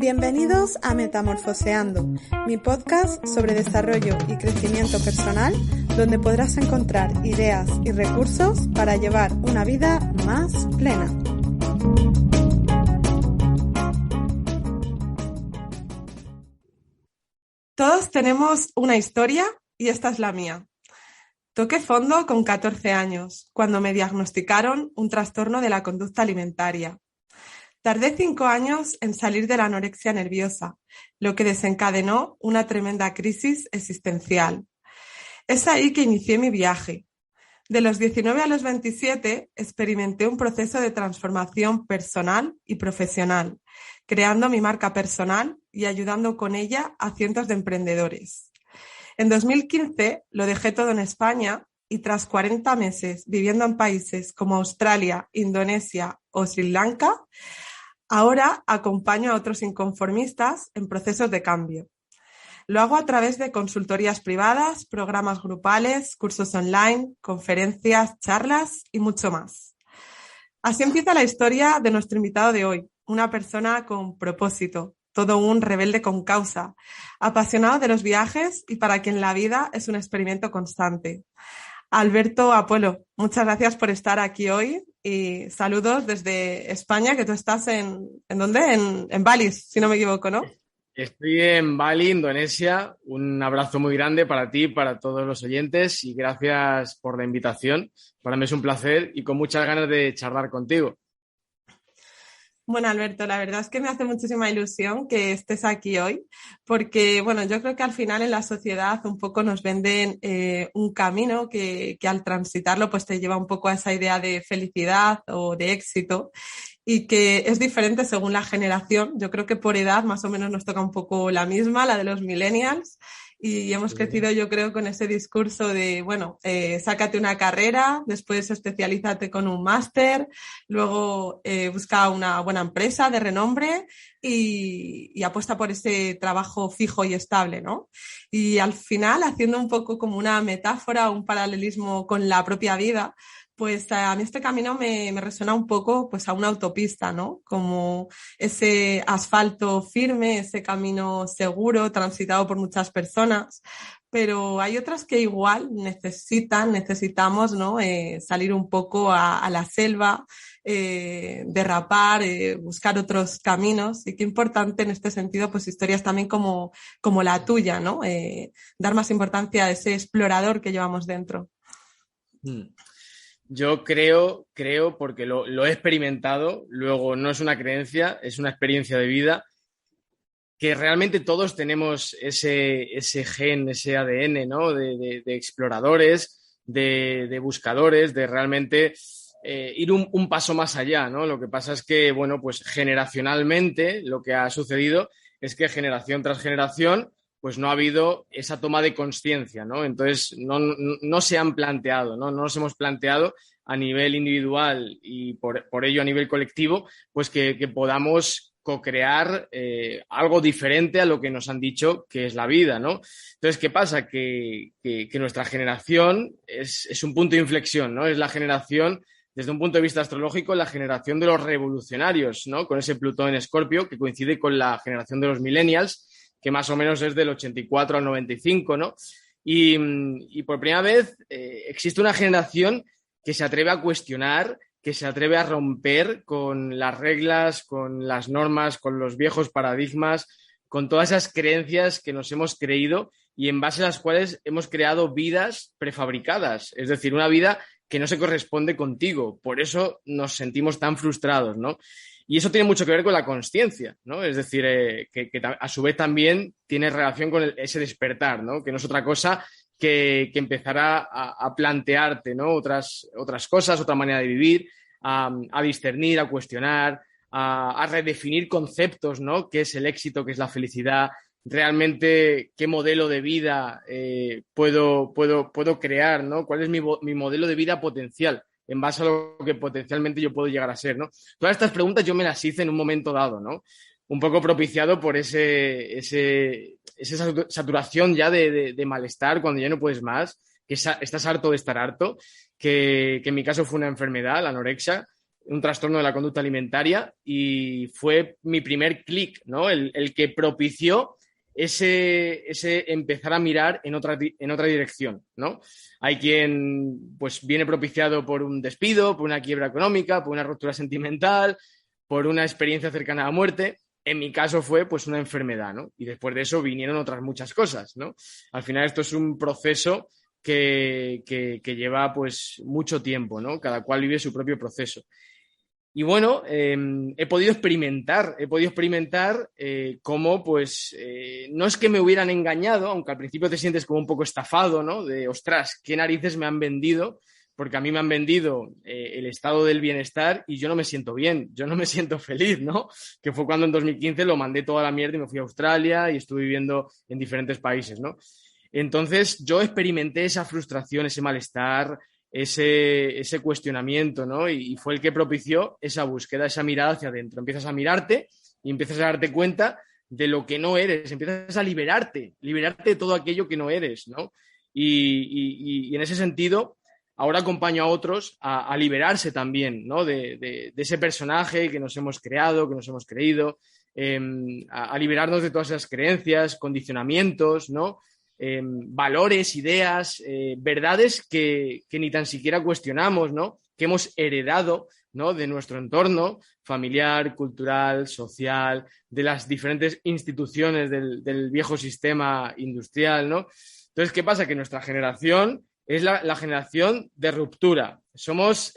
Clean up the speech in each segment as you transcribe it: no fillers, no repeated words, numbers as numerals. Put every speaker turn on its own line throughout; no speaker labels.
Bienvenidos a Metamorfoseando, mi podcast sobre desarrollo y crecimiento personal, donde podrás encontrar ideas y recursos para llevar una vida más plena. Todos tenemos una historia y esta es la mía. Toqué fondo con 14 años, cuando me diagnosticaron un trastorno de la conducta alimentaria. Tardé 5 años en salir de la anorexia nerviosa, lo que desencadenó una tremenda crisis existencial. Es ahí que inicié mi viaje. De los 19 a los 27 experimenté un proceso de transformación personal y profesional, creando mi marca personal y ayudando con ella a cientos de emprendedores. En 2015 lo dejé todo en España y tras 40 meses viviendo en países como Australia, Indonesia o Sri Lanka, ahora acompaño a otros inconformistas en procesos de cambio. Lo hago a través de consultorías privadas, programas grupales, cursos online, conferencias, charlas y mucho más. Así empieza la historia de nuestro invitado de hoy, una persona con propósito, todo un rebelde con causa, apasionado de los viajes y para quien la vida es un experimento constante. Alberto Apuelo, muchas gracias por estar aquí hoy y saludos desde España, que tú estás ¿en dónde? En Bali, si no me equivoco, ¿no?
Estoy en Bali, Indonesia. Un abrazo muy grande para ti, para todos los oyentes y gracias por la invitación. Para mí es un placer y con muchas ganas de charlar contigo.
Bueno, Alberto, la verdad es que me hace muchísima ilusión que estés aquí hoy, porque, bueno, yo creo que al final en la sociedad un poco nos venden un camino que al transitarlo pues te lleva un poco a esa idea de felicidad o de éxito y que es diferente según la generación. Yo creo que por edad más o menos nos toca un poco la misma, la de los millennials. Y hemos crecido, yo creo, con ese discurso de, bueno, sácate una carrera, después especialízate con un máster, luego busca una buena empresa de renombre y apuesta por ese trabajo fijo y estable, ¿no? Y al final, haciendo un poco como una metáfora o un paralelismo con la propia vida, pues a mí este camino me resuena un poco pues a una autopista, ¿no? Como ese asfalto firme, ese camino seguro, transitado por muchas personas, pero hay otras que igual necesitamos, ¿no? Salir un poco a la selva, derrapar, buscar otros caminos y qué importante en este sentido, pues historias también como la tuya, ¿no? Dar más importancia a ese explorador que llevamos dentro.
Yo creo, porque lo he experimentado, luego no es una creencia, es una experiencia de vida, que realmente todos tenemos ese gen, ese ADN, ¿no? de exploradores, de buscadores, de realmente ir un paso más allá, ¿no? Lo que pasa es que, bueno, pues generacionalmente lo que ha sucedido es que generación tras generación pues no ha habido esa toma de conciencia, ¿no? Entonces no se han planteado, ¿no? No nos hemos planteado a nivel individual y por ello a nivel colectivo, pues que podamos co-crear algo diferente a lo que nos han dicho que es la vida, ¿no? Entonces, ¿qué pasa? Que nuestra generación es un punto de inflexión, ¿no? Es la generación, desde un punto de vista astrológico, la generación de los revolucionarios, ¿no? Con ese Plutón en Escorpio, que coincide con la generación de los millennials, que más o menos es del 84 al 95, ¿no? Y por primera vez existe una generación que se atreve a cuestionar, que se atreve a romper con las reglas, con las normas, con los viejos paradigmas, con todas esas creencias que nos hemos creído y en base a las cuales hemos creado vidas prefabricadas, es decir, una vida que no se corresponde contigo. Por eso nos sentimos tan frustrados, ¿no? Y eso tiene mucho que ver con la consciencia, ¿no? Es decir, que a su vez también tiene relación con ese despertar, ¿no? Que no es otra cosa que empezar a plantearte, ¿no? Otras cosas, otra manera de vivir, a discernir, a cuestionar, a redefinir conceptos, ¿no? ¿Qué es el éxito? ¿Qué es la felicidad? Realmente, ¿qué modelo de vida puedo crear, ¿no? ¿Cuál es mi modelo de vida potencial? En base a lo que potencialmente yo puedo llegar a ser, ¿no? Todas estas preguntas yo me las hice en un momento dado, ¿no? Un poco propiciado por esa saturación ya de malestar cuando ya no puedes más, que estás harto de estar harto, que en mi caso fue una enfermedad, la anorexia, un trastorno de la conducta alimentaria, y fue mi primer clic, ¿no? El que propició ese empezar a mirar en otra dirección, ¿no? Hay quien pues viene propiciado por un despido, por una quiebra económica, por una ruptura sentimental, por una experiencia cercana a la muerte. En mi caso fue pues una enfermedad, ¿no? Y después de eso vinieron otras muchas cosas, ¿no? Al final esto es un proceso que lleva pues mucho tiempo, ¿no? Cada cual vive su propio proceso. Y bueno, he podido experimentar cómo pues no es que me hubieran engañado, aunque al principio te sientes como un poco estafado, ¿no? De, ostras, ¿qué narices me han vendido? Porque a mí me han vendido el estado del bienestar y yo no me siento bien, yo no me siento feliz, ¿no? Que fue cuando en 2015 lo mandé toda la mierda y me fui a Australia y estuve viviendo en diferentes países, ¿no? Entonces yo experimenté esa frustración, ese malestar, ese cuestionamiento, ¿no? Y fue el que propició esa búsqueda, esa mirada hacia adentro. Empiezas a mirarte y empiezas a darte cuenta de lo que no eres, empiezas a liberarte de todo aquello que no eres, ¿no? Y en ese sentido, ahora acompaño a otros a liberarse también, ¿no? De ese personaje que nos hemos creado, que nos hemos creído, a liberarnos de todas esas creencias, condicionamientos, ¿no? Valores, ideas, verdades que ni tan siquiera cuestionamos, ¿no? Que hemos heredado, ¿no? De nuestro entorno familiar, cultural, social, de las diferentes instituciones del viejo sistema industrial, ¿no? Entonces, ¿qué pasa? Que nuestra generación es la generación de ruptura. Somos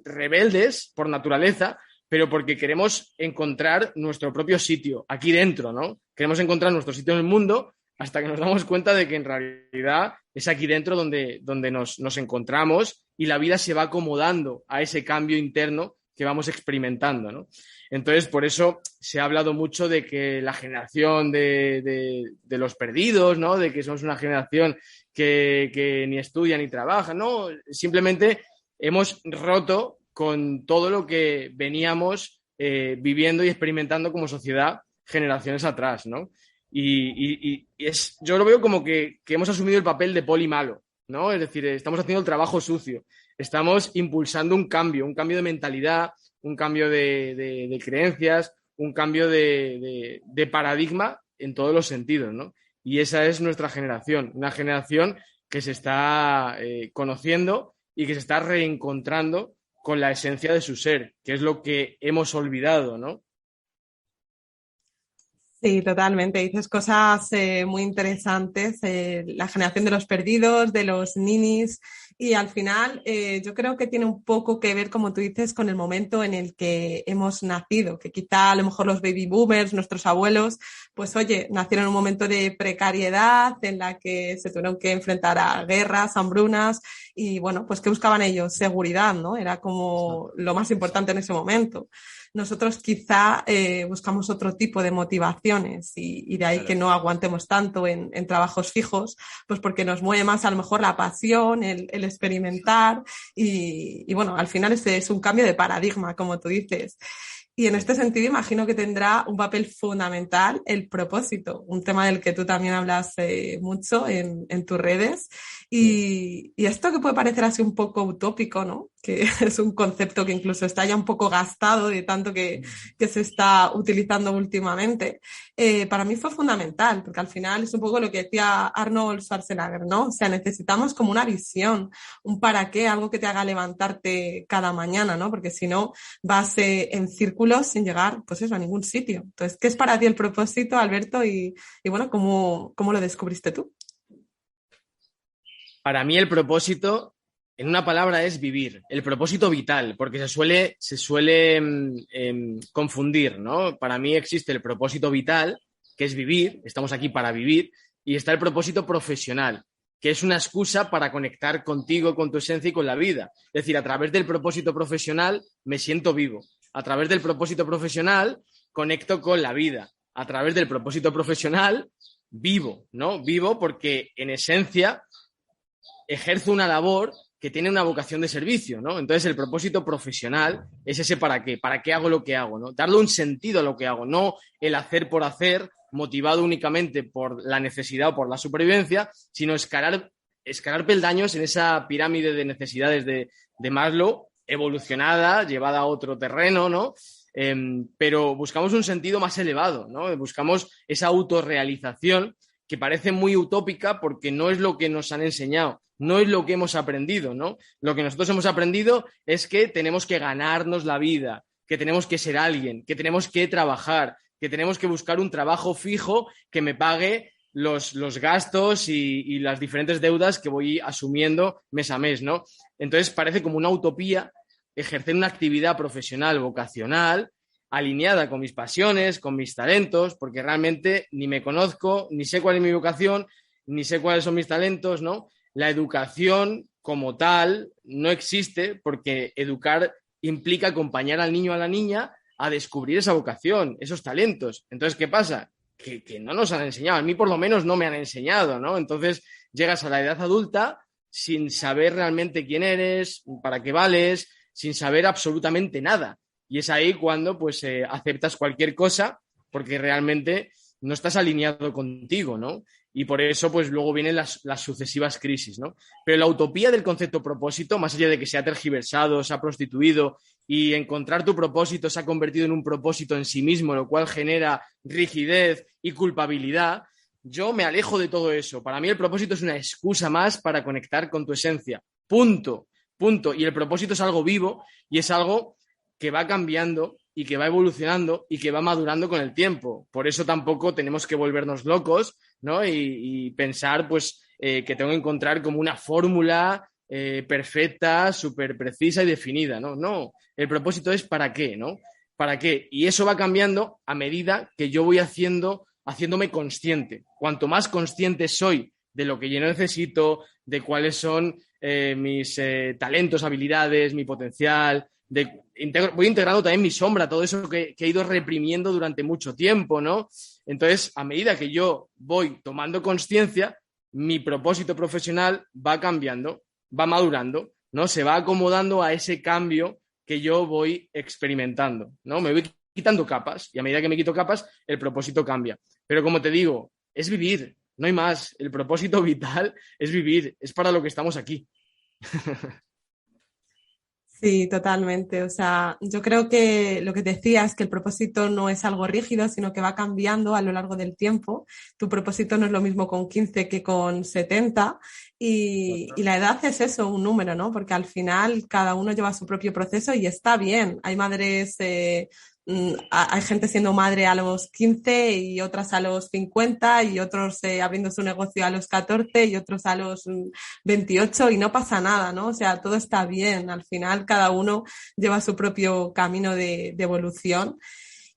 rebeldes por naturaleza, pero porque queremos encontrar nuestro propio sitio aquí dentro, ¿no? Queremos encontrar nuestro sitio en el mundo hasta que nos damos cuenta de que en realidad es aquí dentro donde nos encontramos y la vida se va acomodando a ese cambio interno que vamos experimentando, ¿no? Entonces, por eso se ha hablado mucho de que la generación de los perdidos, ¿no? De que somos una generación que ni estudia ni trabaja, ¿no? Simplemente hemos roto con todo lo que veníamos viviendo y experimentando como sociedad generaciones atrás, ¿no? Yo lo veo como que hemos asumido el papel de poli malo, ¿no? Es decir, estamos haciendo el trabajo sucio, estamos impulsando un cambio de mentalidad, un cambio de creencias, un cambio de paradigma en todos los sentidos, ¿no? Y esa es nuestra generación, una generación que se está conociendo y que se está reencontrando con la esencia de su ser, que es lo que hemos olvidado, ¿no?
Sí, totalmente. Dices cosas muy interesantes, la generación de los perdidos, de los ninis, y al final yo creo que tiene un poco que ver, como tú dices, con el momento en el que hemos nacido, que quizá a lo mejor los baby boomers, nuestros abuelos, pues oye, nacieron en un momento de precariedad en la que se tuvieron que enfrentar a guerras, hambrunas, y bueno, pues ¿qué buscaban ellos? Seguridad, ¿no? Era como lo más importante en ese momento. Nosotros quizá buscamos otro tipo de motivaciones y de ahí
Claro.
que no aguantemos tanto en trabajos fijos, pues porque nos mueve más a lo mejor la pasión, el experimentar y bueno, al final este es un cambio de paradigma, como tú dices. Y en este sentido imagino que tendrá un papel fundamental el propósito, un tema del que tú también hablas mucho en tus redes. Y esto que puede parecer así un poco utópico, ¿no? Que es un concepto que incluso está ya un poco gastado de tanto que se está utilizando últimamente, para mí fue fundamental, porque al final es un poco lo que decía Arnold Schwarzenegger, ¿no? O sea, necesitamos como una visión, un para qué, algo que te haga levantarte cada mañana, ¿no? Porque si no vas en círculos sin llegar, pues eso, a ningún sitio. Entonces, ¿qué es para ti el propósito, Alberto? Y bueno, ¿cómo lo descubriste tú?
Para mí el propósito, en una palabra, es vivir. El propósito vital, porque se suele confundir, ¿no? Para mí existe el propósito vital, que es vivir, estamos aquí para vivir, y está el propósito profesional, que es una excusa para conectar contigo, con tu esencia y con la vida. Es decir, a través del propósito profesional me siento vivo. A través del propósito profesional conecto con la vida. A través del propósito profesional vivo, ¿no? Vivo porque en esencia ejerzo una labor que tiene una vocación de servicio, ¿no? Entonces el propósito profesional es ese para qué hago lo que hago, ¿no? Darle un sentido a lo que hago, no el hacer por hacer, motivado únicamente por la necesidad o por la supervivencia, sino escalar peldaños en esa pirámide de necesidades de Maslow evolucionada, llevada a otro terreno, ¿no? Pero buscamos un sentido más elevado, ¿no? Buscamos esa autorrealización que parece muy utópica porque no es lo que nos han enseñado, no es lo que hemos aprendido, ¿no? Lo que nosotros hemos aprendido es que tenemos que ganarnos la vida, que tenemos que ser alguien, que tenemos que trabajar, que tenemos que buscar un trabajo fijo que me pague los gastos y las diferentes deudas que voy asumiendo mes a mes, ¿no? Entonces parece como una utopía ejercer una actividad profesional, vocacional, alineada con mis pasiones, con mis talentos, porque realmente ni me conozco, ni sé cuál es mi vocación, ni sé cuáles son mis talentos, ¿no? La educación como tal no existe porque educar implica acompañar al niño o a la niña a descubrir esa vocación, esos talentos. Entonces, ¿qué pasa? Que no nos han enseñado, a mí por lo menos no me han enseñado, ¿no? Entonces llegas a la edad adulta sin saber realmente quién eres, para qué vales, sin saber absolutamente nada. Y es ahí cuando pues aceptas cualquier cosa porque realmente no estás alineado contigo, ¿no? Y por eso pues luego vienen las sucesivas crisis, ¿no? Pero la utopía del concepto propósito, más allá de que se ha tergiversado, se ha prostituido y encontrar tu propósito se ha convertido en un propósito en sí mismo, lo cual genera rigidez y culpabilidad, yo me alejo de todo eso. Para mí el propósito es una excusa más para conectar con tu esencia. Punto. Punto. Y el propósito es algo vivo y es algo que va cambiando y que va evolucionando y que va madurando con el tiempo. Por eso tampoco tenemos que volvernos locos, ¿no? Y pensar pues que tengo que encontrar como una fórmula perfecta, súper precisa y definida, ¿no? No, el propósito es para qué, ¿no? ¿Para qué? Y eso va cambiando a medida que yo voy haciéndome consciente. Cuanto más consciente soy de lo que yo necesito, de cuáles son mis talentos, habilidades, mi potencial, voy integrando también mi sombra, todo eso que he ido reprimiendo durante mucho tiempo, ¿no? Entonces, a medida que yo voy tomando conciencia, mi propósito profesional va cambiando, va madurando, ¿no? Se va acomodando a ese cambio que yo voy experimentando, ¿no? Me voy quitando capas y a medida que me quito capas, el propósito cambia. Pero como te digo, es vivir, no hay más. El propósito vital es vivir, es para lo que estamos aquí.
Sí, totalmente. O sea, yo creo que lo que decías, que el propósito no es algo rígido, sino que va cambiando a lo largo del tiempo. Tu propósito no es lo mismo con 15 que con 70 y la edad es eso, un número, ¿no? Porque al final cada uno lleva su propio proceso y está bien. Hay madres, hay gente siendo madre a los 15 y otras a los 50 y otros abriendo su negocio a los 14 y otros a los 28 y no pasa nada, ¿no? O sea, todo está bien. Al final cada uno lleva su propio camino de evolución.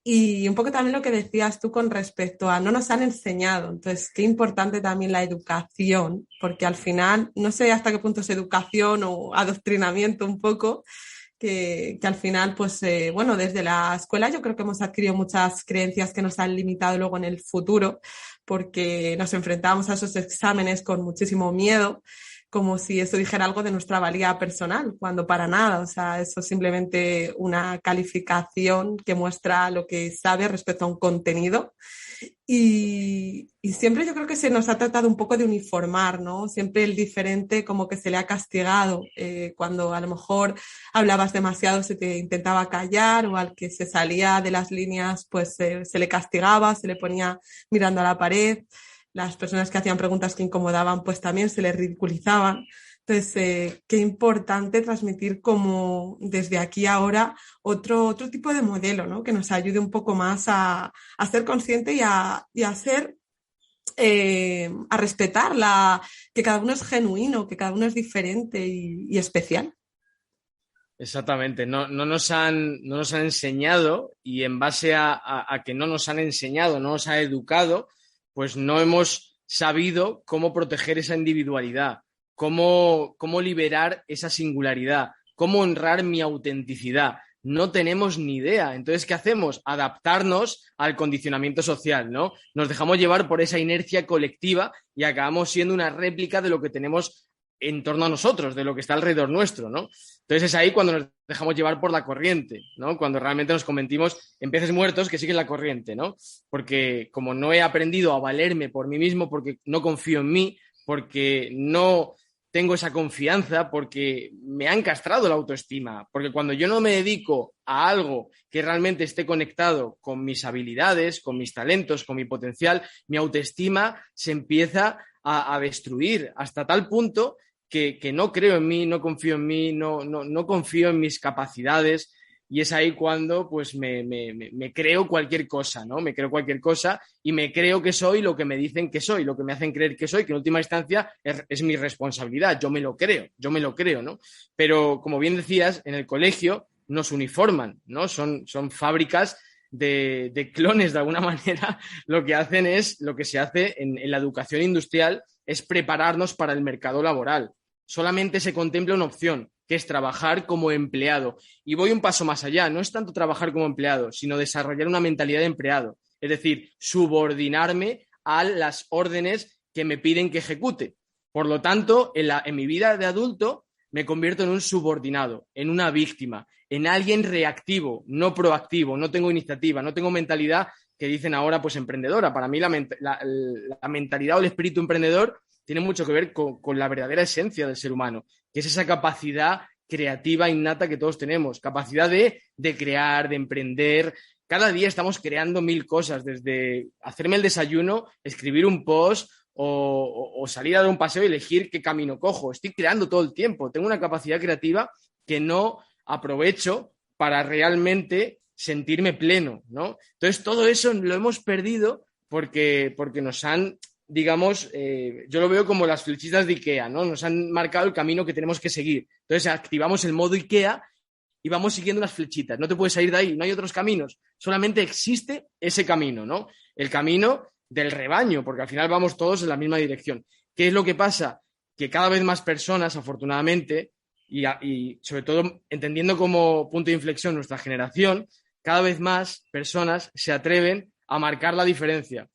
Y un poco también lo que decías tú con respecto a no nos han enseñado. Entonces, qué importante también la educación, porque al final, no sé hasta qué punto es educación o adoctrinamiento un poco, que al final, pues bueno, desde la escuela yo creo que hemos adquirido muchas creencias que nos han limitado luego en el futuro, porque nos enfrentábamos a esos exámenes con muchísimo miedo, como si eso dijera algo de nuestra valía personal, cuando para nada, o sea, eso es simplemente una calificación que muestra lo que sabe respecto a un contenido. Y siempre yo creo que se nos ha tratado un poco de uniformar, ¿no? Siempre el diferente como que se le ha castigado. Cuando a lo mejor hablabas demasiado se te intentaba callar o al que se salía de las líneas pues se le castigaba, se le ponía mirando a la pared. Las personas que hacían preguntas que incomodaban pues también se les ridiculizaban. Entonces, qué importante transmitir como desde aquí ahora otro tipo de modelo, ¿no? Que nos ayude un poco más a ser consciente y a ser, a respetar que cada uno es genuino, que cada uno es diferente y especial.
Exactamente, no nos han enseñado y en base a que no nos han enseñado, no nos ha educado, pues no hemos sabido cómo proteger esa individualidad, cómo liberar esa singularidad, cómo honrar mi autenticidad. No tenemos ni idea. Entonces, ¿qué hacemos? Adaptarnos al condicionamiento social, ¿no? Nos dejamos llevar por esa inercia colectiva y acabamos siendo una réplica de lo que tenemos en torno a nosotros, de lo que está alrededor nuestro, ¿no? Entonces es ahí cuando nos dejamos llevar por la corriente, ¿no? Cuando realmente nos convertimos en peces muertos que siguen la corriente, ¿no? Porque como no he aprendido a valerme por mí mismo, porque no confío en mí, porque no tengo esa confianza, porque me han castrado la autoestima, porque cuando yo no me dedico a algo que realmente esté conectado con mis habilidades, con mis talentos, con mi potencial, mi autoestima se empieza a destruir hasta tal punto que no creo en mí, no confío en mí, no confío en mis capacidades. Y es ahí cuando pues me creo cualquier cosa, ¿no? Me creo cualquier cosa y me creo que soy lo que me dicen que soy, lo que me hacen creer que soy, que en última instancia es mi responsabilidad, yo me lo creo, ¿no? Pero como bien decías, en el colegio nos uniforman, ¿no? Son fábricas de clones de alguna manera. Lo que hacen es, lo que se hace en la educación industrial es prepararnos para el mercado laboral. Solamente se contempla una opción, que es trabajar como empleado. Y voy un paso más allá, no es tanto trabajar como empleado, sino desarrollar una mentalidad de empleado, es decir, subordinarme a las órdenes que me piden que ejecute. Por lo tanto, en mi vida de adulto me convierto en un subordinado, en una víctima, en alguien reactivo, no proactivo, no tengo iniciativa, no tengo mentalidad que dicen ahora pues emprendedora. Para mí la mentalidad o el espíritu emprendedor tiene mucho que ver con la verdadera esencia del ser humano, que es esa capacidad creativa innata que todos tenemos, capacidad de crear, de emprender. Cada día estamos creando 1000 cosas, desde hacerme el desayuno, escribir un post o salir a dar un paseo y elegir qué camino cojo. Estoy creando todo el tiempo, tengo una capacidad creativa que no aprovecho para realmente sentirme pleno, ¿no? Entonces todo eso lo hemos perdido porque nos han, digamos, yo lo veo como las flechitas de IKEA, ¿no? Nos han marcado el camino que tenemos que seguir. Entonces activamos el modo IKEA y vamos siguiendo las flechitas. No te puedes salir de ahí, no hay otros caminos. Solamente existe ese camino, ¿no? El camino del rebaño, porque al final vamos todos en la misma dirección. ¿Qué es lo que pasa? Que cada vez más personas, afortunadamente, y sobre todo entendiendo como punto de inflexión nuestra generación, cada vez más personas se atreven a marcar la diferencia,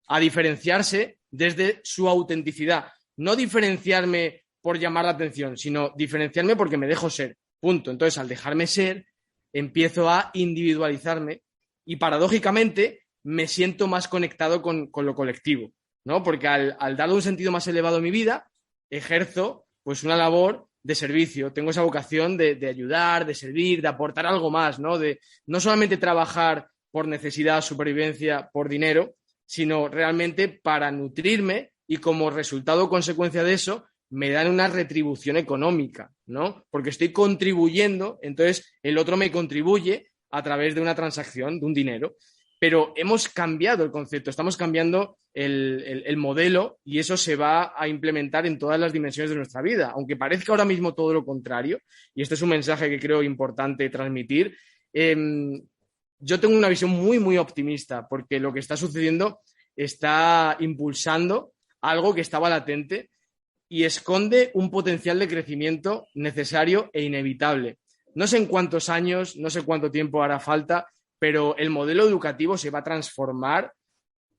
a diferenciarse desde su autenticidad. No diferenciarme por llamar la atención, sino diferenciarme porque me dejo ser. Punto. Entonces, al dejarme ser, empiezo a individualizarme y, paradójicamente, me siento más conectado con lo colectivo, ¿no? Porque al darle un sentido más elevado a mi vida, ejerzo pues una labor de servicio. Tengo esa vocación de ayudar, de servir, de aportar algo más, ¿no? De no solamente trabajar por necesidad, supervivencia, por dinero, sino realmente para nutrirme y como resultado o consecuencia de eso me dan una retribución económica, ¿no? Porque estoy contribuyendo, entonces el otro me contribuye a través de una transacción, de un dinero. Pero hemos cambiado el concepto, estamos cambiando el modelo y eso se va a implementar en todas las dimensiones de nuestra vida. Aunque parezca ahora mismo todo lo contrario, y este es un mensaje que creo importante transmitir, yo tengo una visión muy, muy optimista porque lo que está sucediendo está impulsando algo que estaba latente y esconde un potencial de crecimiento necesario e inevitable. No sé en cuántos años, no sé cuánto tiempo hará falta, pero el modelo educativo se va a transformar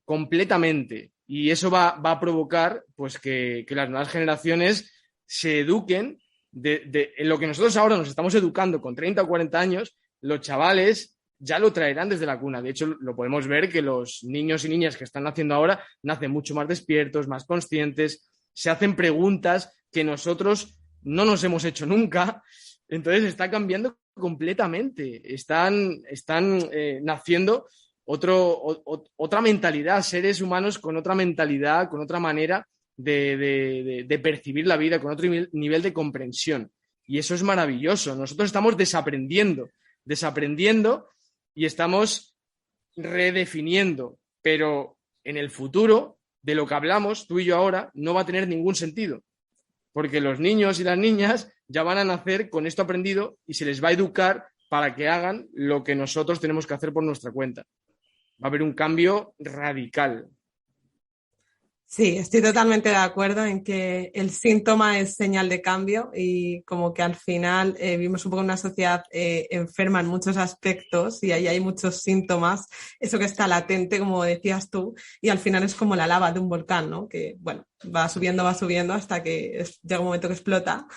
completamente y eso va a provocar pues, que las nuevas generaciones se eduquen en lo que nosotros ahora nos estamos educando con 30 o 40 años, los chavales ya lo traerán desde la cuna. De hecho, lo podemos ver que los niños y niñas que están naciendo ahora nacen mucho más despiertos, más conscientes, se hacen preguntas que nosotros no nos hemos hecho nunca. Entonces está cambiando completamente. Están naciendo otra mentalidad, seres humanos con otra mentalidad, con otra manera de percibir la vida, con otro nivel de comprensión. Y eso es maravilloso. Nosotros estamos desaprendiendo y estamos redefiniendo, pero en el futuro, de lo que hablamos tú y yo ahora, no va a tener ningún sentido, porque los niños y las niñas ya van a nacer con esto aprendido y se les va a educar para que hagan lo que nosotros tenemos que hacer por nuestra cuenta. Va a haber un cambio radical.
Sí, estoy totalmente de acuerdo en que el síntoma es señal de cambio y como que al final vivimos un poco en una sociedad enferma en muchos aspectos y ahí hay muchos síntomas, eso que está latente, como decías tú, y al final es como la lava de un volcán, ¿no? Que, bueno, va subiendo hasta que llega un momento que explota.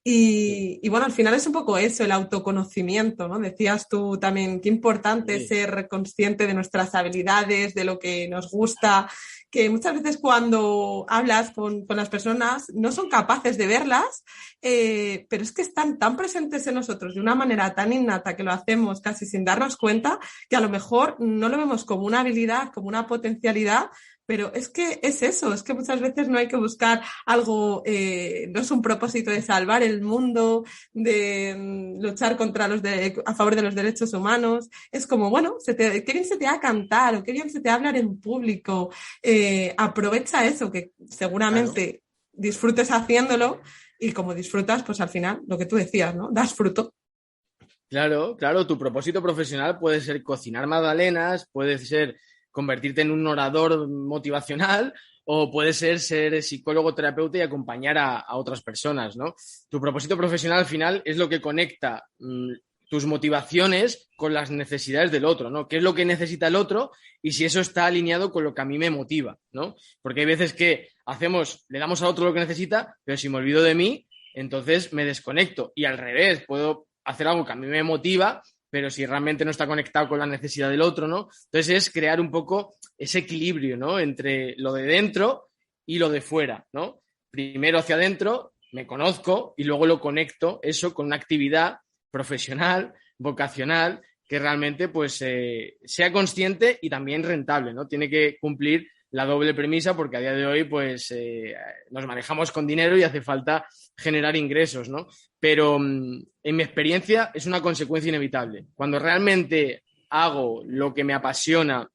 Y bueno, al final es un poco eso, el autoconocimiento, ¿no? Decías tú también qué importante es
Sí.
ser consciente de nuestras habilidades, de lo que nos gusta, que muchas veces cuando hablas con las personas no son capaces de verlas, pero es que están tan presentes en nosotros de una manera tan innata que lo hacemos casi sin darnos cuenta, que a lo mejor no lo vemos como una habilidad, como una potencialidad, pero es que es eso, es que muchas veces no hay que buscar algo, no es un propósito de salvar el mundo, de luchar contra a favor de los derechos humanos. Es como, bueno, qué bien se te da cantar o qué bien se te da hablar en público. Aprovecha eso, que
Claro.
seguramente disfrutes haciéndolo y como disfrutas, pues al final, lo que tú decías, ¿no? Das fruto.
Claro, claro, tu propósito profesional puede ser cocinar magdalenas, puede ser convertirte en un orador motivacional o puede ser psicólogo, terapeuta y acompañar a otras personas, ¿no? Tu propósito profesional al final es lo que conecta tus motivaciones con las necesidades del otro, ¿no? ¿Qué es lo que necesita el otro y si eso está alineado con lo que a mí me motiva, ¿no? Porque hay veces que le damos al otro lo que necesita, pero si me olvido de mí, entonces me desconecto y al revés, puedo hacer algo que a mí me motiva, pero si realmente no está conectado con la necesidad del otro, ¿no? Entonces es crear un poco ese equilibrio, ¿no? Entre lo de dentro y lo de fuera, ¿no? Primero hacia adentro, me conozco y luego lo conecto eso con una actividad profesional, vocacional, que realmente pues sea consciente y también rentable, ¿no? Tiene que cumplir la doble premisa porque a día de hoy pues nos manejamos con dinero y hace falta generar ingresos, ¿no? Pero en mi experiencia es una consecuencia inevitable. Cuando realmente hago lo que me apasiona,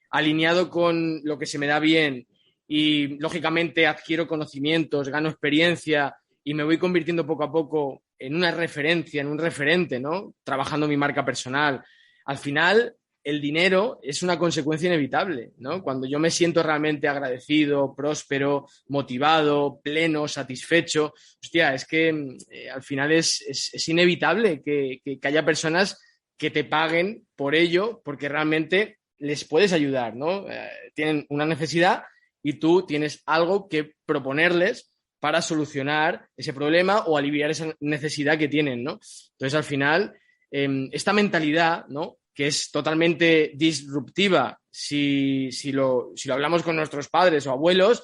alineado con lo que se me da bien y lógicamente adquiero conocimientos, gano experiencia y me voy convirtiendo poco a poco en una referencia, en un referente, ¿no? Trabajando mi marca personal. Al final, el dinero es una consecuencia inevitable, ¿no? Cuando yo me siento realmente agradecido, próspero, motivado, pleno, satisfecho, hostia, es que al final es inevitable que haya personas que te paguen por ello porque realmente les puedes ayudar, ¿no? Tienen una necesidad y tú tienes algo que proponerles para solucionar ese problema o aliviar esa necesidad que tienen, ¿no? Entonces, al final, esta mentalidad, ¿no? Que es totalmente disruptiva si lo hablamos con nuestros padres o abuelos,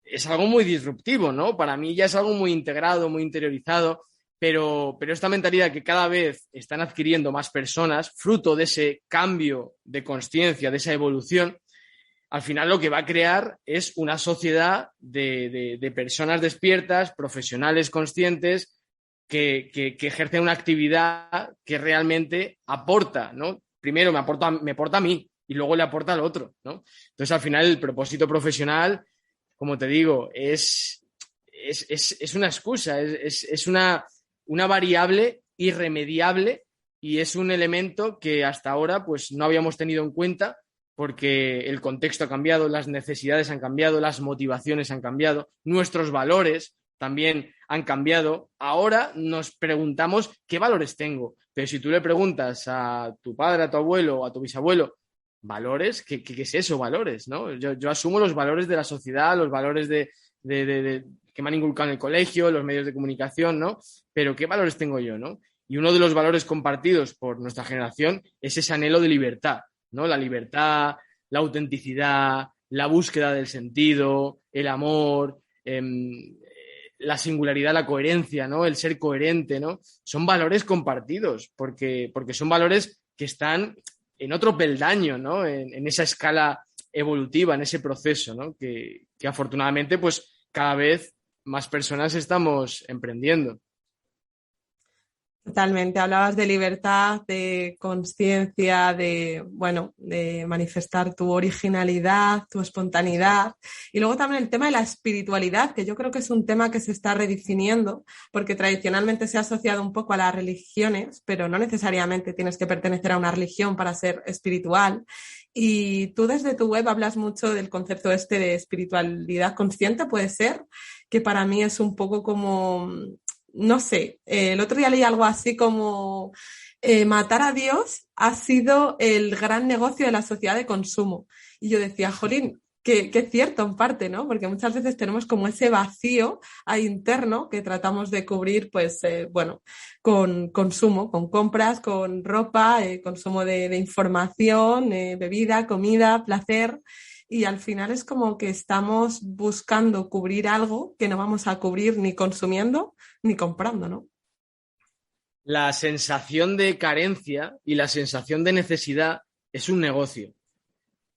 es algo muy disruptivo, ¿no? Para mí ya es algo muy integrado, muy interiorizado, pero esta mentalidad que cada vez están adquiriendo más personas, fruto de ese cambio de conciencia, de esa evolución, al final lo que va a crear es una sociedad de personas despiertas, profesionales conscientes, que ejercen una actividad que realmente aporta, ¿no? Primero me aporta a mí y luego le aporta al otro, ¿no? Entonces, al final, el propósito profesional, como te digo, es una excusa, es una variable irremediable y es un elemento que hasta ahora pues, no habíamos tenido en cuenta porque el contexto ha cambiado, las necesidades han cambiado, las motivaciones han cambiado, nuestros valores también han cambiado. Ahora nos preguntamos qué valores tengo, pero si tú le preguntas a tu padre, a tu abuelo o a tu bisabuelo, ¿valores? ¿Qué es eso, valores? ¿No? Yo asumo los valores de la sociedad, los valores que me han inculcado en el colegio, los medios de comunicación, ¿no? Pero ¿qué valores tengo yo, no? Y uno de los valores compartidos por nuestra generación es ese anhelo de libertad, ¿no? La libertad, la autenticidad, la búsqueda del sentido, el amor, la singularidad, la coherencia, ¿no? El ser coherente, ¿no? Son valores compartidos, porque son valores que están en otro peldaño, ¿no? En esa escala evolutiva, en ese proceso, ¿no? Que afortunadamente, pues, cada vez más personas estamos emprendiendo.
Totalmente. Hablabas de libertad, de conciencia, de, bueno, de manifestar tu originalidad, tu espontaneidad. Y luego también el tema de la espiritualidad, que yo creo que es un tema que se está redefiniendo, porque tradicionalmente se ha asociado un poco a las religiones, pero no necesariamente tienes que pertenecer a una religión para ser espiritual. Y tú desde tu web hablas mucho del concepto este de espiritualidad consciente, puede ser, que para mí es un poco como no sé, el otro día leí algo así como matar a Dios ha sido el gran negocio de la sociedad de consumo. Y yo decía, jolín, que es cierto en parte, ¿no? Porque muchas veces tenemos como ese vacío ahí interno que tratamos de cubrir, pues, bueno, con consumo, con compras, con ropa, consumo de información, bebida, comida, placer. Y al final es como que estamos buscando cubrir algo que no vamos a cubrir ni consumiendo ni comprando, ¿no?
La sensación de carencia y la sensación de necesidad es un negocio.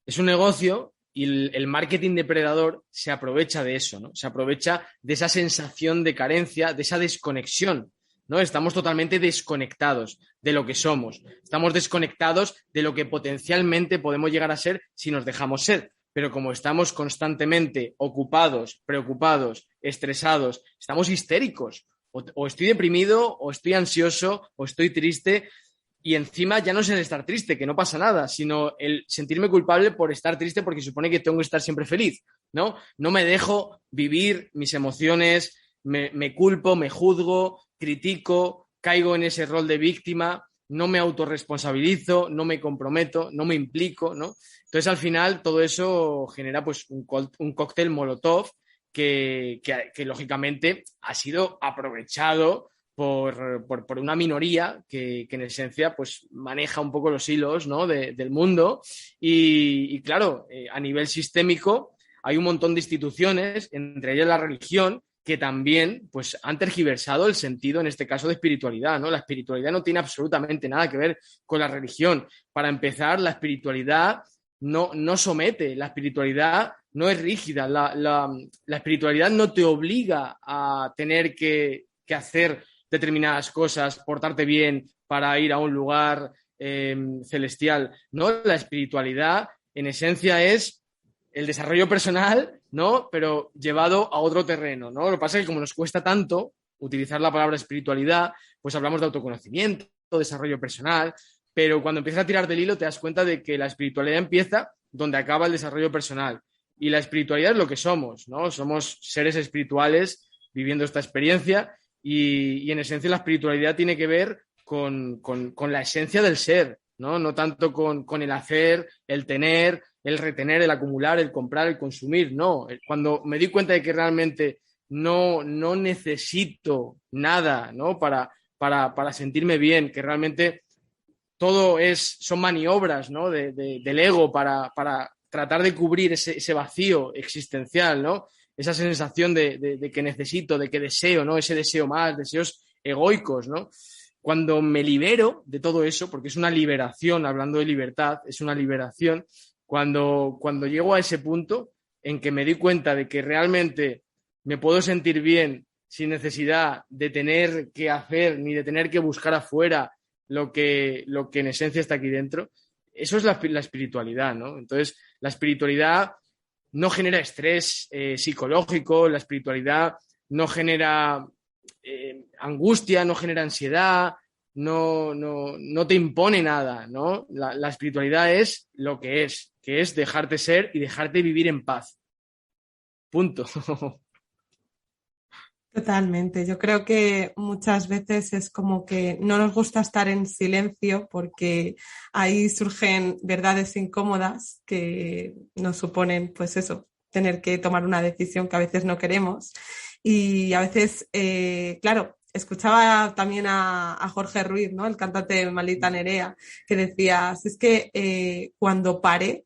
Es un negocio y el marketing depredador se aprovecha de eso, ¿no? Se aprovecha de esa sensación de carencia, de esa desconexión, ¿no? Estamos totalmente desconectados de lo que somos. Estamos desconectados de lo que potencialmente podemos llegar a ser si nos dejamos ser. Pero como estamos constantemente ocupados, preocupados, estresados, estamos histéricos. O estoy deprimido, o estoy ansioso, o estoy triste. Y encima ya no es el estar triste, que no pasa nada, sino el sentirme culpable por estar triste porque supone que tengo que estar siempre feliz, ¿no? No me dejo vivir mis emociones, me culpo, me juzgo, critico, caigo en ese rol de víctima, no me autorresponsabilizo, no me comprometo, no me implico, ¿no? Entonces, al final, todo eso genera pues un cóctel Molotov que lógicamente ha sido aprovechado por una minoría que en esencia pues maneja un poco los hilos, ¿no? del mundo y claro, a nivel sistémico hay un montón de instituciones, entre ellas la religión, que también pues, han tergiversado el sentido, en este caso, de espiritualidad, ¿no? La espiritualidad no tiene absolutamente nada que ver con la religión. Para empezar, la espiritualidad no somete, la espiritualidad no es rígida, la espiritualidad no te obliga a tener que hacer determinadas cosas, portarte bien para ir a un lugar celestial. No, la espiritualidad en esencia es el desarrollo personal, ¿no? Pero llevado a otro terreno, ¿no? Lo que pasa es que como nos cuesta tanto utilizar la palabra espiritualidad, pues hablamos de autoconocimiento, desarrollo personal, pero cuando empiezas a tirar del hilo te das cuenta de que la espiritualidad empieza donde acaba el desarrollo personal. Y la espiritualidad es lo que somos, ¿no? Somos seres espirituales viviendo esta experiencia y en esencia la espiritualidad tiene que ver con la esencia del ser, ¿no? No tanto con el hacer, el tener, el retener, el acumular, el comprar, el consumir, no. Cuando me di cuenta de que realmente no necesito nada, ¿no? Para sentirme bien, que realmente todo son maniobras, ¿no? del ego para tratar de cubrir ese vacío existencial, ¿no? Esa sensación de que necesito, de que deseo, ¿no? Ese deseo más, deseos egoicos, ¿no? Cuando me libero de todo eso, porque es una liberación, hablando de libertad, es una liberación, cuando llego a ese punto en que me di cuenta de que realmente me puedo sentir bien sin necesidad de tener que hacer ni de tener que buscar afuera lo que en esencia está aquí dentro, eso es la espiritualidad, ¿no? Entonces, la espiritualidad no genera estrés psicológico, la espiritualidad no genera angustia, no genera ansiedad, no te impone nada, ¿no? La espiritualidad es lo que es dejarte ser y dejarte vivir en paz. Punto.
Totalmente. Yo creo que muchas veces es como que no nos gusta estar en silencio porque ahí surgen verdades incómodas que nos suponen, pues eso, tener que tomar una decisión que a veces no queremos. Y a veces, claro, escuchaba también a Jorge Ruiz, ¿no? El cantante de Maldita Nerea, que decía, si es que cuando paré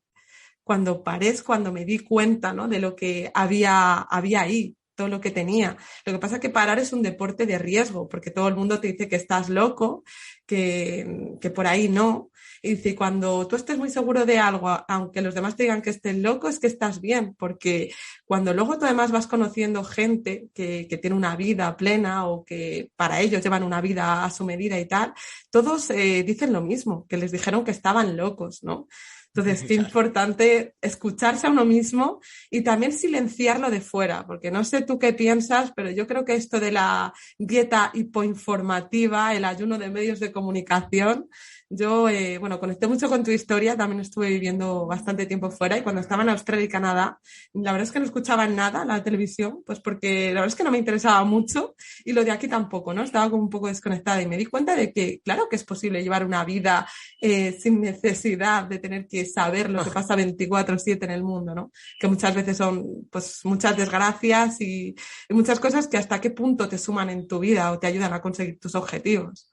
es cuando me di cuenta, ¿no? De lo que había ahí, todo lo que tenía. Lo que pasa es que parar es un deporte de riesgo, porque todo el mundo te dice que estás loco, que por ahí no. Y dice, cuando tú estés muy seguro de algo, aunque los demás te digan que estés loco, es que estás bien, porque cuando luego tú además vas conociendo gente que tiene una vida plena o que para ellos llevan una vida a su medida y tal, todos dicen lo mismo, que les dijeron que estaban locos, ¿no? Entonces, qué importante escucharse a uno mismo y también silenciarlo de fuera, porque no sé tú qué piensas, pero yo creo que esto de la dieta hipoinformativa, el ayuno de medios de comunicación, Yo, bueno, conecté mucho con tu historia, también estuve viviendo bastante tiempo fuera y cuando estaba en Australia y Canadá, la verdad es que no escuchaba nada la televisión, pues porque la verdad es que no me interesaba mucho y lo de aquí tampoco, ¿no? Estaba como un poco desconectada y me di cuenta de que, claro que es posible llevar una vida sin necesidad de tener que saber lo que pasa 24/7 en el mundo, ¿no? Que muchas veces son, pues, muchas desgracias y muchas cosas que hasta qué punto te suman en tu vida o te ayudan a conseguir tus objetivos.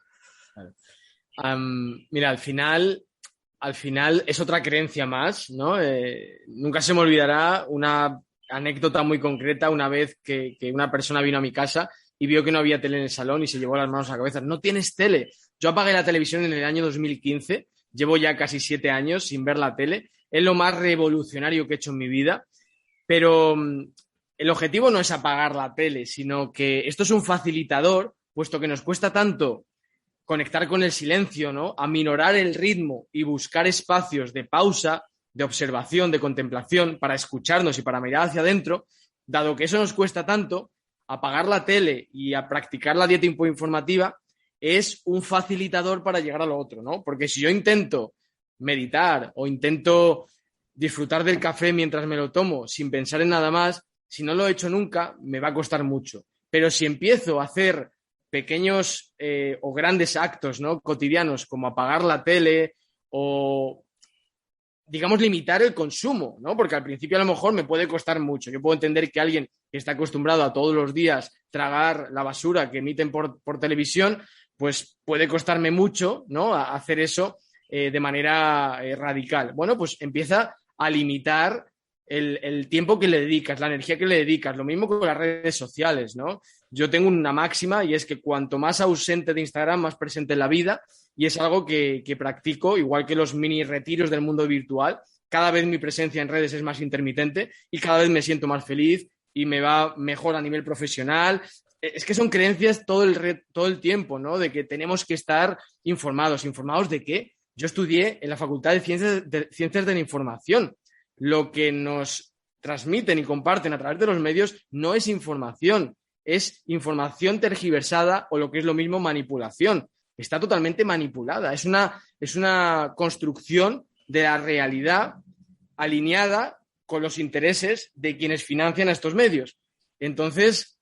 Mira, al final es otra creencia más, ¿no? Nunca se me olvidará una anécdota muy concreta una vez que una persona vino a mi casa y vio que no había tele en el salón y se llevó las manos a la cabeza. No tienes tele. Yo apagué la televisión en el año 2015, llevo ya casi 7 años sin ver la tele. Es lo más revolucionario que he hecho en mi vida, pero el objetivo no es apagar la tele, sino que esto es un facilitador, puesto que nos cuesta tanto conectar con el silencio, ¿no? Aminorar el ritmo y buscar espacios de pausa, de observación, de contemplación, para escucharnos y para mirar hacia adentro, dado que eso nos cuesta tanto, apagar la tele y a practicar la dieta informativa es un facilitador para llegar a lo otro, ¿no? Porque si yo intento meditar o intento disfrutar del café mientras me lo tomo sin pensar en nada más, si no lo he hecho nunca, me va a costar mucho. Pero si empiezo a hacer pequeños o grandes actos, ¿no? Cotidianos, como apagar la tele o, digamos, limitar el consumo, ¿no? Porque al principio a lo mejor me puede costar mucho. Yo puedo entender que alguien que está acostumbrado a todos los días tragar la basura que emiten por televisión, pues puede costarme mucho, ¿no? A hacer eso de manera radical. Bueno, pues empieza a limitar el tiempo que le dedicas, la energía que le dedicas. Lo mismo con las redes sociales, ¿no? Yo tengo una máxima y es que cuanto más ausente de Instagram, más presente en la vida, y es algo que practico, igual que los mini retiros del mundo virtual. Cada vez mi presencia en redes es más intermitente y cada vez me siento más feliz y me va mejor a nivel profesional. Es que son creencias todo el tiempo, ¿no? De que tenemos que estar informados. ¿Informados de qué? Yo estudié en la Facultad de Ciencias de la Información. Lo que nos transmiten y comparten a través de los medios no es información, es información tergiversada o lo que es lo mismo manipulación. Está totalmente manipulada. Es una construcción de la realidad alineada con los intereses de quienes financian a estos medios. Entonces,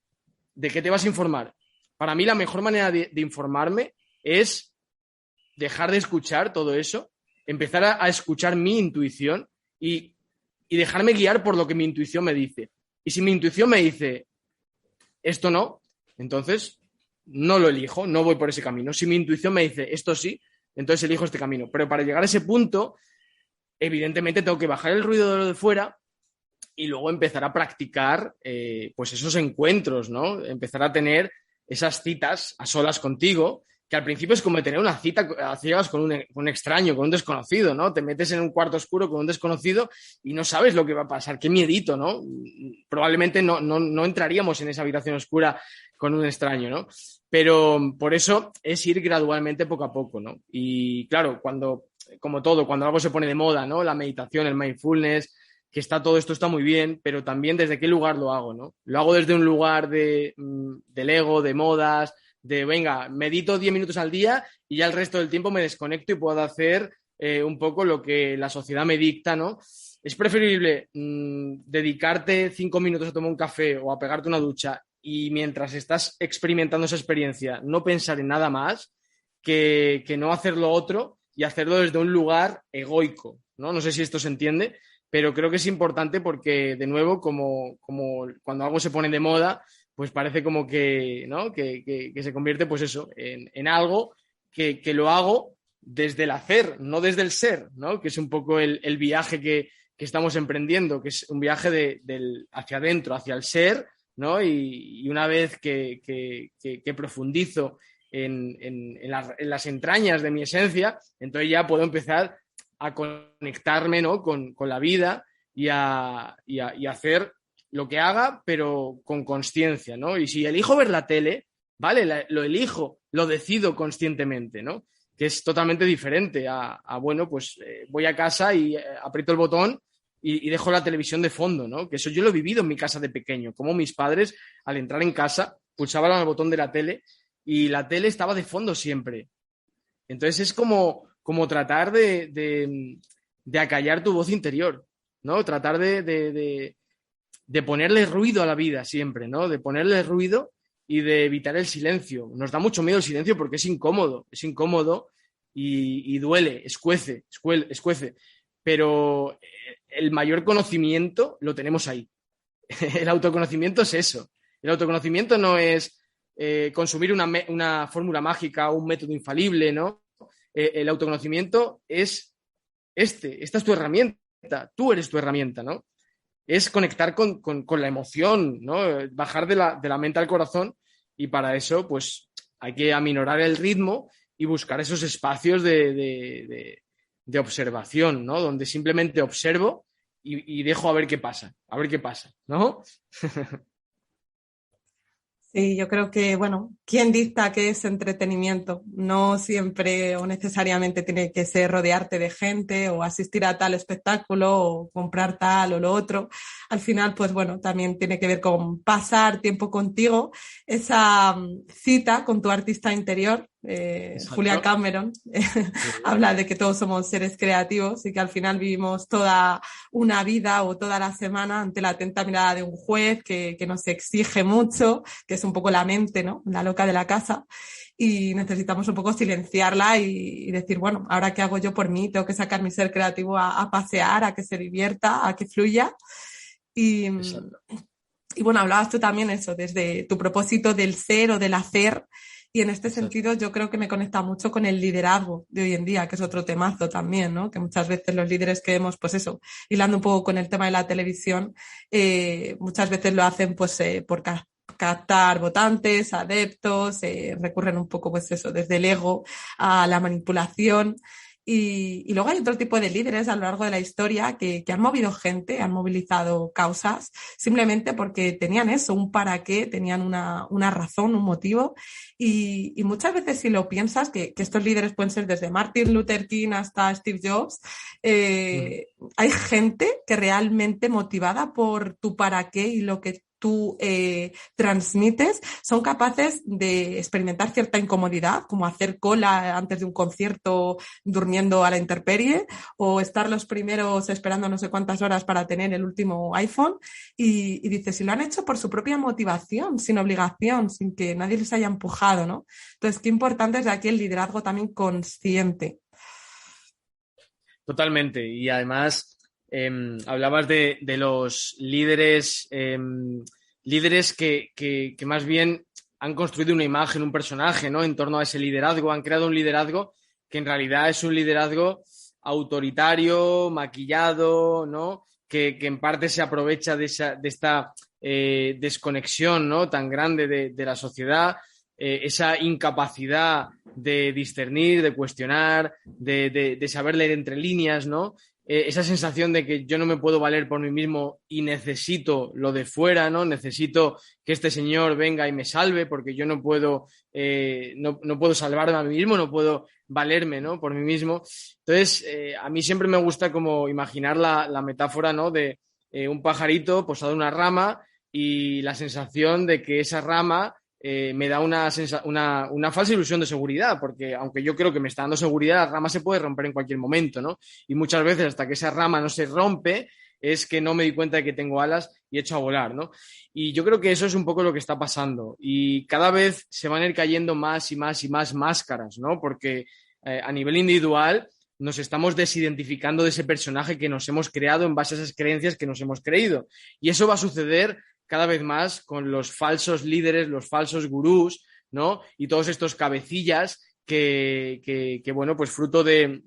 ¿de qué te vas a informar? Para mí la mejor manera de informarme es dejar de escuchar todo eso, empezar a escuchar mi intuición y dejarme guiar por lo que mi intuición me dice. Y si mi intuición me dice esto no, entonces no lo elijo, no voy por ese camino. Si mi intuición me dice esto sí, entonces elijo este camino. Pero para llegar a ese punto, evidentemente tengo que bajar el ruido de lo de fuera y luego empezar a practicar pues esos encuentros, ¿no? Empezar a tener esas citas a solas contigo, que al principio es como tener una cita a ciegas con un extraño, con un desconocido, ¿no? Te metes en un cuarto oscuro con un desconocido y no sabes lo que va a pasar. Qué miedito, ¿no? Probablemente no entraríamos en esa habitación oscura con un extraño, ¿no? Pero por eso es ir gradualmente poco a poco, ¿no? Y claro, como todo, cuando algo se pone de moda, ¿no? La meditación, el mindfulness, que todo esto está muy bien, pero también desde qué lugar lo hago, ¿no? Lo hago desde un lugar del ego, de modas, de venga, medito 10 minutos al día y ya el resto del tiempo me desconecto y puedo hacer un poco lo que la sociedad me dicta, ¿no? Es preferible dedicarte 5 minutos a tomar un café o a pegarte una ducha y mientras estás experimentando esa experiencia no pensar en nada más que no hacer lo otro y hacerlo desde un lugar egoico, ¿no? No sé si esto se entiende, pero creo que es importante porque, de nuevo, como cuando algo se pone de moda, pues parece como que, ¿no? que se convierte, pues eso, en algo que lo hago desde el hacer, no desde el ser, ¿no? Que es un poco el viaje que estamos emprendiendo, que es un viaje hacia adentro, hacia el ser, ¿no? Y una vez que profundizo en las entrañas de mi esencia, entonces ya puedo empezar a conectarme, ¿no? con la vida y a hacer lo que haga, pero con consciencia, ¿no? Y si elijo ver la tele, vale, lo elijo, lo decido conscientemente, ¿no? Que es totalmente diferente bueno, pues voy a casa y aprieto el botón y dejo la televisión de fondo, ¿no? Que eso yo lo he vivido en mi casa de pequeño, como mis padres, al entrar en casa, pulsaban el botón de la tele y la tele estaba de fondo siempre. Entonces es como como tratar de acallar tu voz interior, ¿no? Tratar de ponerle ruido a la vida siempre, ¿no? De ponerle ruido y de evitar el silencio. Nos da mucho miedo el silencio porque es incómodo y duele, escuece. Pero el mayor conocimiento lo tenemos ahí. El autoconocimiento es eso. El autoconocimiento no es consumir una fórmula mágica o un método infalible, ¿no? El autoconocimiento es esta es tu herramienta, tú eres tu herramienta, ¿no? Es conectar con la emoción, ¿no? Bajar de la mente al corazón, y para eso, pues, hay que aminorar el ritmo y buscar esos espacios de observación, ¿no? Donde simplemente observo y dejo a ver qué pasa, ¿no?
Sí, yo creo que, bueno, ¿quién dicta qué es entretenimiento? No siempre o necesariamente tiene que ser rodearte de gente o asistir a tal espectáculo o comprar tal o lo otro. Al final, pues bueno, también tiene que ver con pasar tiempo contigo, esa cita con tu artista interior. Julia Cameron habla de que todos somos seres creativos y que al final vivimos toda una vida o toda la semana ante la atenta mirada de un juez que nos exige mucho, que es un poco la mente, ¿no? La loca de la casa, y necesitamos un poco silenciarla y decir, bueno, ¿ahora qué hago yo por mí? Tengo que sacar mi ser creativo a pasear, a que se divierta, a que fluya. Y bueno, hablabas tú también eso, desde tu propósito del ser o del hacer. Y en este sentido yo creo que me conecta mucho con el liderazgo de hoy en día, que es otro temazo también, ¿no? Que muchas veces los líderes que vemos, pues eso, hilando un poco con el tema de la televisión, muchas veces lo hacen pues por captar votantes, adeptos, recurren un poco pues eso, desde el ego a la manipulación. Y luego hay otro tipo de líderes a lo largo de la historia que han movido gente, han movilizado causas, simplemente porque tenían eso, un para qué, tenían una razón, un motivo. Y muchas veces si lo piensas, que estos líderes pueden ser desde Martin Luther King hasta Steve Jobs, hay gente que realmente motivada por tu para qué y lo que tú transmites, son capaces de experimentar cierta incomodidad, como hacer cola antes de un concierto durmiendo a la intemperie, o estar los primeros esperando no sé cuántas horas para tener el último iPhone, y dices, si lo han hecho por su propia motivación, sin obligación, sin que nadie les haya empujado, ¿no? Entonces, qué importante es de aquí el liderazgo también consciente.
Totalmente. Y además, hablabas de los líderes, líderes que más bien han construido una imagen, un personaje, ¿no? En torno a ese liderazgo, han creado un liderazgo que en realidad es un liderazgo autoritario, maquillado, ¿no? Que en parte se aprovecha de esta desconexión, ¿no? Tan grande de la sociedad, esa incapacidad de discernir, de cuestionar, de saber leer entre líneas, ¿no? Esa sensación de que yo no me puedo valer por mí mismo y necesito lo de fuera, ¿no? Necesito que este señor venga y me salve porque yo no puedo, no puedo salvarme a mí mismo, no puedo valerme, ¿no? Por mí mismo. Entonces, a mí siempre me gusta como imaginar la metáfora, ¿no? De un pajarito posado en una rama y la sensación de que esa rama me da una falsa ilusión de seguridad, porque aunque yo creo que me está dando seguridad, la rama se puede romper en cualquier momento, ¿no? Y muchas veces hasta que esa rama no se rompe es que no me di cuenta de que tengo alas y echo a volar, ¿no? Y yo creo que eso es un poco lo que está pasando y cada vez se van a ir cayendo más y más y más máscaras, ¿no? Porque a nivel individual nos estamos desidentificando de ese personaje que nos hemos creado en base a esas creencias que nos hemos creído. Y eso va a suceder cada vez más con los falsos líderes, los falsos gurús, ¿no? Y todos estos cabecillas que bueno, pues fruto del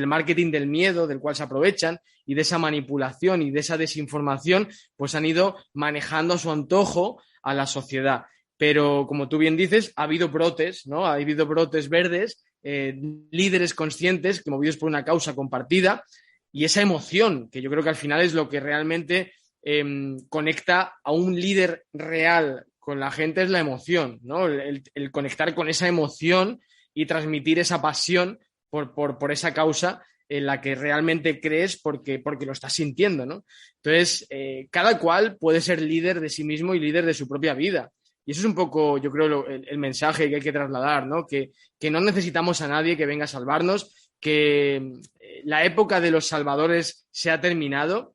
marketing del miedo, del cual se aprovechan, y de esa manipulación y de esa desinformación, pues han ido manejando a su antojo a la sociedad. Pero, como tú bien dices, ha habido brotes, ¿no? Ha habido brotes verdes, líderes conscientes, movidos por una causa compartida, y esa emoción, que yo creo que al final es lo que realmente conecta a un líder real con la gente, es la emoción, ¿no? El conectar con esa emoción y transmitir esa pasión por esa causa en la que realmente crees porque lo estás sintiendo, ¿no? Entonces, cada cual puede ser líder de sí mismo y líder de su propia vida. Y eso es un poco, yo creo, el mensaje que hay que trasladar, ¿no? Que no necesitamos a nadie que venga a salvarnos, que la época de los salvadores se ha terminado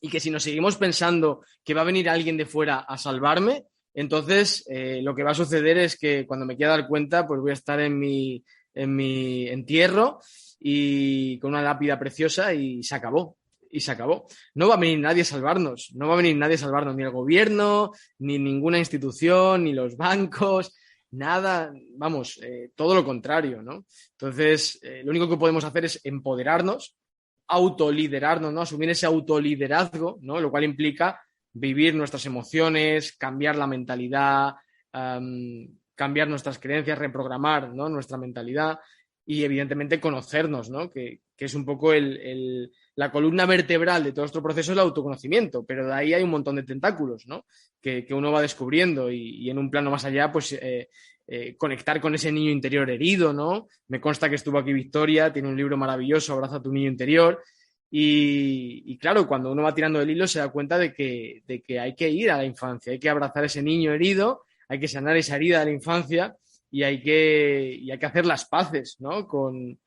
y que si nos seguimos pensando que va a venir alguien de fuera a salvarme, entonces lo que va a suceder es que cuando me quiera dar cuenta, pues voy a estar en mi entierro y con una lápida preciosa y se acabó. Y se acabó. No va a venir nadie a salvarnos, no va a venir nadie a salvarnos, ni el gobierno, ni ninguna institución, ni los bancos, nada, vamos, todo lo contrario, ¿no? Entonces, lo único que podemos hacer es empoderarnos, autoliderarnos, ¿no? Asumir ese autoliderazgo, ¿no? Lo cual implica vivir nuestras emociones, cambiar la mentalidad, cambiar nuestras creencias, reprogramar, ¿no? Nuestra mentalidad y, evidentemente, conocernos, ¿no? Que es un poco la columna vertebral de todo este proceso, es el autoconocimiento, pero de ahí hay un montón de tentáculos, ¿no? Que uno va descubriendo y en un plano más allá, pues conectar con ese niño interior herido, ¿no? Me consta que estuvo aquí Victoria, tiene un libro maravilloso, Abraza a tu niño interior. Y claro, cuando uno va tirando del hilo se da cuenta de que hay que ir a la infancia, hay que abrazar a ese niño herido, hay que sanar esa herida de la infancia y hay que hacer las paces, ¿no? con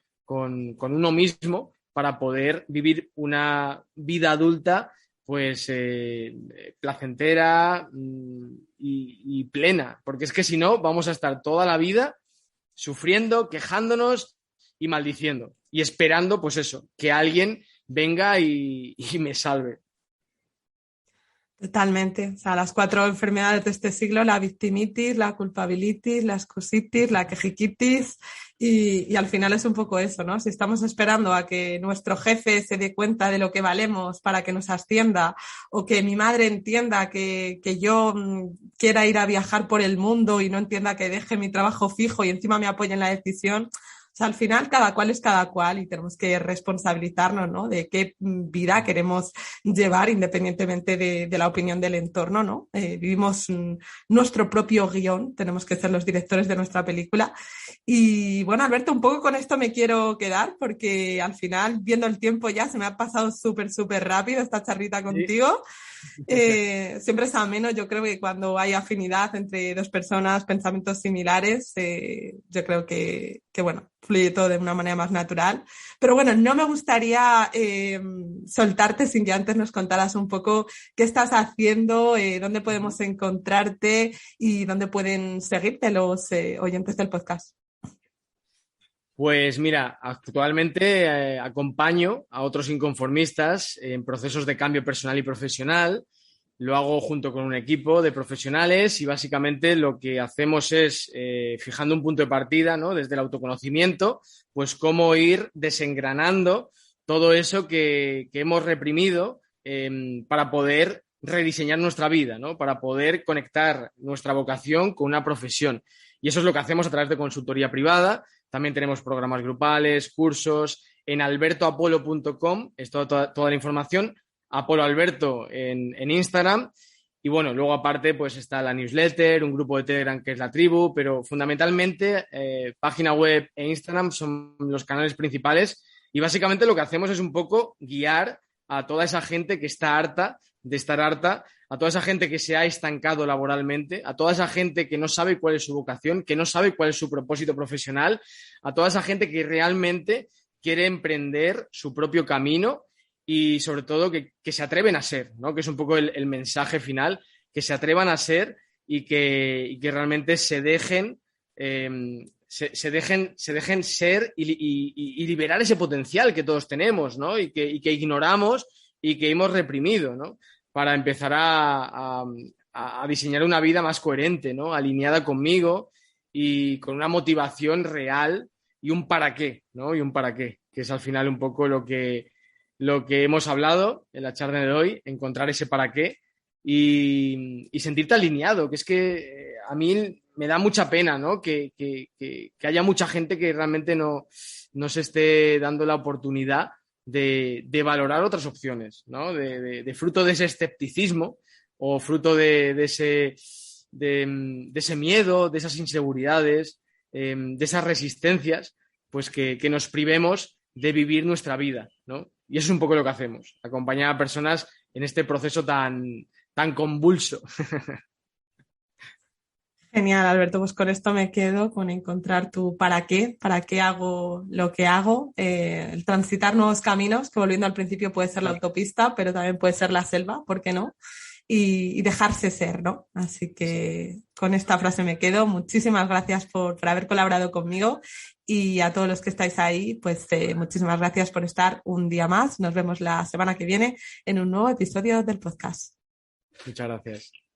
uno mismo para poder vivir una vida adulta pues placentera y plena, porque es que si no vamos a estar toda la vida sufriendo, quejándonos y maldiciendo y esperando pues eso, que alguien venga y me salve.
Totalmente. O sea, las 4 enfermedades de este siglo, la victimitis, la culpabilitis, la excusitis, la quejiquitis, y al final es un poco eso, ¿no? Si estamos esperando a que nuestro jefe se dé cuenta de lo que valemos para que nos ascienda, o que mi madre entienda que yo quiera ir a viajar por el mundo y no entienda que deje mi trabajo fijo y encima me apoye en la decisión. O sea, al final cada cual es cada cual y tenemos que responsabilizarnos, ¿no? De qué vida queremos llevar independientemente de la opinión del entorno, ¿no? Vivimos nuestro propio guión, tenemos que ser los directores de nuestra película. Y bueno, Alberto, un poco con esto me quiero quedar porque al final, viendo el tiempo ya, se me ha pasado súper rápido esta charlita contigo. Siempre es ameno, yo creo que cuando hay afinidad entre dos personas, pensamientos similares, yo creo que bueno, fluye todo de una manera más natural. Pero bueno, no me gustaría soltarte sin que antes nos contaras un poco qué estás haciendo, dónde podemos encontrarte y dónde pueden seguirte los oyentes del podcast.
Pues mira, actualmente acompaño a otros inconformistas en procesos de cambio personal y profesional. Lo hago junto con un equipo de profesionales y básicamente lo que hacemos es, fijando un punto de partida, ¿no? Desde el autoconocimiento, pues cómo ir desengranando todo eso que hemos reprimido para poder rediseñar nuestra vida, ¿no? Para poder conectar nuestra vocación con una profesión. Y eso es lo que hacemos a través de consultoría privada. También tenemos programas grupales, cursos. En albertoapolo.com es toda la información. Apolo Alberto en Instagram. Y bueno, luego aparte pues está la newsletter, un grupo de Telegram que es la tribu, pero fundamentalmente página web e Instagram son los canales principales. Y básicamente lo que hacemos es un poco guiar a toda esa gente que está harta de estar harta, a toda esa gente que se ha estancado laboralmente, a toda esa gente que no sabe cuál es su vocación, que no sabe cuál es su propósito profesional, a toda esa gente que realmente quiere emprender su propio camino y sobre todo que se atreven a ser, ¿no? Que es un poco el mensaje final, que se atrevan a ser y que realmente se dejen ser y liberar ese potencial que todos tenemos, ¿no? Y que ignoramos y que hemos reprimido, ¿no? Para empezar a diseñar una vida más coherente, ¿no? Alineada conmigo y con una motivación real y un para qué, ¿no? Y un para qué, que es al final un poco lo que hemos hablado en la charla de hoy, encontrar ese para qué y sentirte alineado, que es que a mí me da mucha pena, ¿no? Que haya mucha gente que realmente no se esté dando la oportunidad de valorar otras opciones, ¿no? De fruto de ese escepticismo o fruto de ese miedo, de esas inseguridades, de esas resistencias, pues que nos privemos de vivir nuestra vida, ¿no? Y eso es un poco lo que hacemos, acompañar a personas en este proceso tan convulso.
Genial, Alberto. Pues con esto me quedo, con encontrar tu para qué hago lo que hago, el transitar nuevos caminos, que volviendo al principio puede ser la autopista, pero también puede ser la selva, ¿por qué no? Y dejarse ser, ¿no? Así que con esta frase me quedo. Muchísimas gracias por haber colaborado conmigo y a todos los que estáis ahí, pues muchísimas gracias por estar un día más. Nos vemos la semana que viene en un nuevo episodio del podcast.
Muchas gracias.